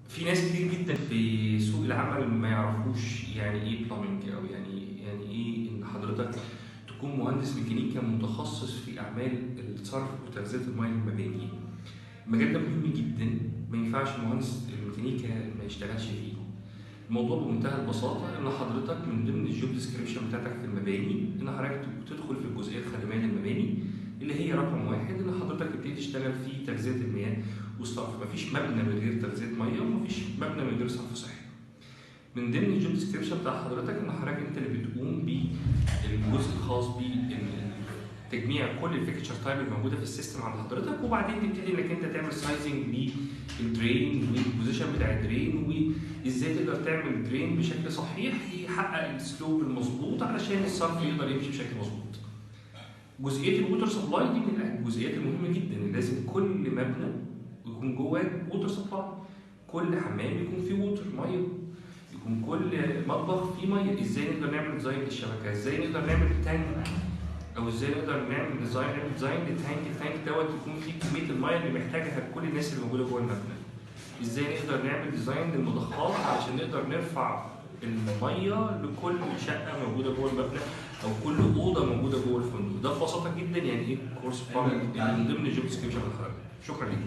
في ناس كتير جدا في سوق العمل ما يعرفوش يعني ايه بلامنج، او يعني ايه ان حضرتك تكون مهندس ميكانيكا متخصص في اعمال الصرف وتغذيه المياه المباني. المجال ده مهم جدا، ما ينفعش مهندس الميكانيكا ما يشتغلش فيه. الموضوع بمنتهى البساطه ان حضرتك من ضمن الجوب ديسكريبشن بتاعتك في المباني ان حضرتك تدخل في الجزئيه الخدميه للمباني، اللي هي رقم واحد ان حضرتك تبتدي تشتغل في تغذيه المياه والصرف. مفيش مبنى من غير تغذيه ميه، ومفيش مبنى من غير صرف صحي. من ضمن الجوب ديسكريبشن بتاع حضرتك ان حضرتك انت اللي بتقوم بالجزء الخاص بتجميع كل الفيكتشر تايب الموجوده في السيستم عند حضرتك، وبعدين تبتدي انك انت تعمل سايزنج للدرين والبوزيشن بتاع الدرين، وازاي تقدر تعمل درين بشكل صحيح يحقق السلوب المظبوط علشان الصرف يقدر يمشي بشكل مظبوط. جزئيه الووتر سبلاي دي من الجزئيات المهمه جدا، لازم كل مبنى يكون جواه ووتر سبلاي، كل حمام يكون فيه ووتر ميه، يكون كل مطبخ فيه ميه. ازاي نقدر نعمل ديزاين للشبكه، ازاي نقدر نعمل تانك، او ازاي نقدر نعمل ديزاين للتانك. التانك دوت يكون فيه كميه الميه اللي محتاجها كل الناس اللي موجوده جوه المبنى. ازاي نقدر نعمل ديزاين للمضخات علشان نقدر نرفع الميه لكل شقه موجوده جوه المبنى او كل اوضه موجوده جوه الفندق. ده ببساطه جدا يعني ايه كورس بلاننج من ضمن الجوب ديسكريبشن بتاع حضرتك. شكرا ليك.